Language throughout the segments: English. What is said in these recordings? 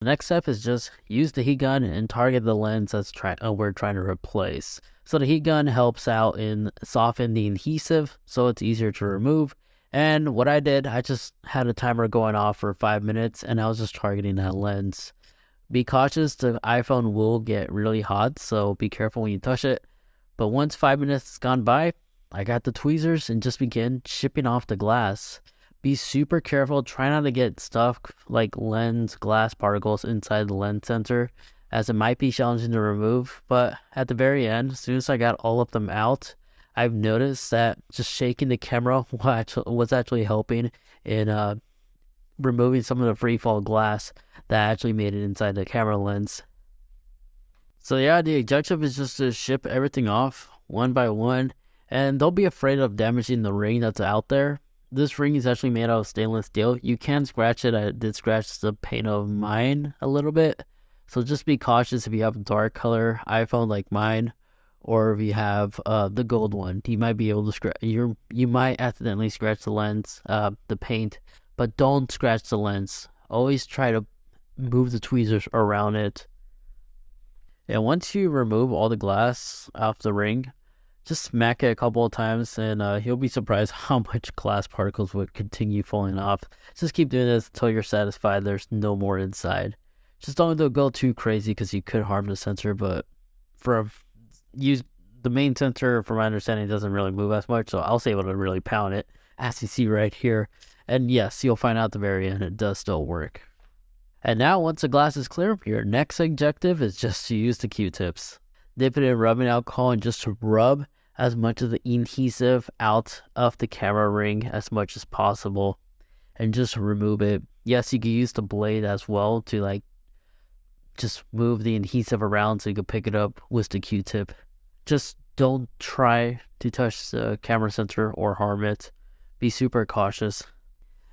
The next step is just use the heat gun and target the lens we're trying to replace. So the heat gun helps out in softening the adhesive so it's easier to remove. And what I did, I just had a timer going off for 5 minutes and I was just targeting that lens. Be cautious, the iPhone will get really hot, so be careful when you touch it. But once 5 minutes has gone by, I got the tweezers and just began chipping off the glass. Be super careful, try not to get stuff like lens glass particles inside the lens sensor, as it might be challenging to remove. But at the very end, as soon as I got all of them out, I've noticed that just shaking the camera was actually helping in removing some of the free fall glass that actually made it inside the camera lens. So yeah, the objective is just to ship everything off one by one, and don't be afraid of damaging the ring that's out there. This ring is actually made out of stainless steel. You can scratch it. I did scratch the paint of mine a little bit, so just be cautious if you have a dark color iPhone like mine, or if you have the gold one. You might be able to scratch. You might accidentally scratch the lens, the paint, but don't scratch the lens. Always try to move the tweezers around it. And once you remove all the glass off the ring, just smack it a couple of times and you'll be surprised how much glass particles would continue falling off. Just keep doing this until you're satisfied there's no more inside. Just don't go too crazy because you could harm the sensor, but the main sensor, from my understanding, doesn't really move as much, so I was able to really pound it, as you see right here. And yes, you'll find out at the very end it does still work. And now, once the glass is clear, your next objective is just to use the Q-tips. Dip it in rubbing alcohol and just to rub as much of the adhesive out of the camera ring as much as possible and just remove it. Yes, you can use the blade as well to just move the adhesive around so you can pick it up with the Q-tip. Just don't try to touch the camera sensor or harm it. Be super cautious.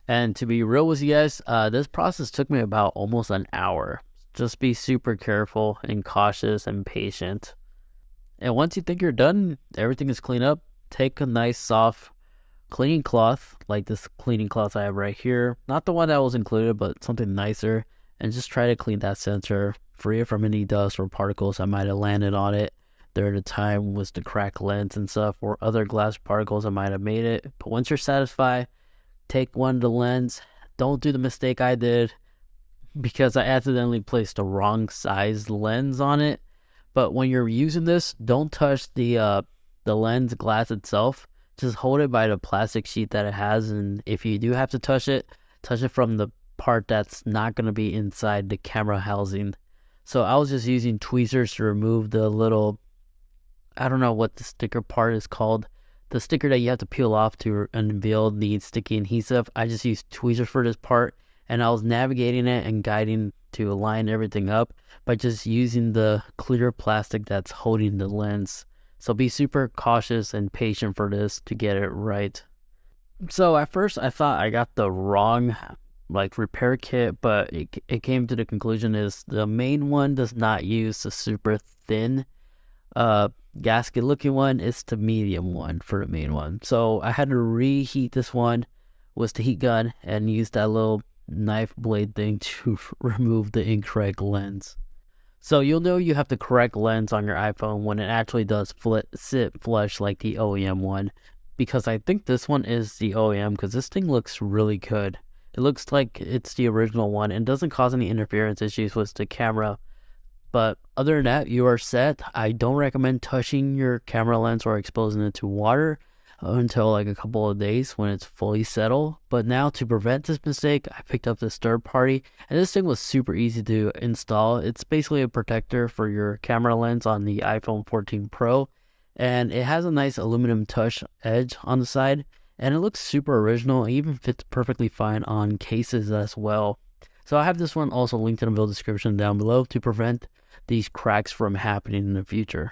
And to be real with you guys, this process took me about almost an hour. Just be super careful and cautious and patient. And once you think you're done, everything is cleaned up, take a nice soft cleaning cloth, like this cleaning cloth I have right here. Not the one that was included, but something nicer. And just try to clean that sensor, free it from any dust or particles that might have landed on it during the time with the cracked lens and stuff, or other glass particles that might have made it. But once you're satisfied, take one of the lens. Don't do the mistake I did, because I accidentally placed the wrong size lens on it. But when you're using this, don't touch the lens glass itself. Just hold it by the plastic sheet that it has, and if you do have to touch it from the part that's not going to be inside the camera housing. So I was just using tweezers to remove the little, I don't know what the sticker part is called, the sticker that you have to peel off to unveil the sticky adhesive. I just used tweezers for this part, and I was navigating it and guiding to align everything up by just using the clear plastic that's holding the lens. So be super cautious and patient for this to get it right. So at first I thought I got the wrong repair kit, but it came to the conclusion is the main one does not use the super thin gasket looking one. It's the medium one for the main one. So I had to reheat this one with the heat gun and use that little knife blade thing to remove the incorrect lens. So you'll know you have the correct lens on your iPhone when it actually does sit flush like the OEM one, because I think this one is the OEM because this thing looks really good. It looks like it's the original one and doesn't cause any interference issues with the camera. But other than that, you are set. I don't recommend touching your camera lens or exposing it to water until a couple of days when it's fully settled. But now, to prevent this mistake, I picked up this third party, and this thing was super easy to install. It's basically a protector for your camera lens on the iPhone 14 Pro, and it has a nice aluminum touch edge on the side, and it looks super original. It even fits perfectly fine on cases as well. So I have this one also linked in the video description down below to prevent these cracks from happening in the future.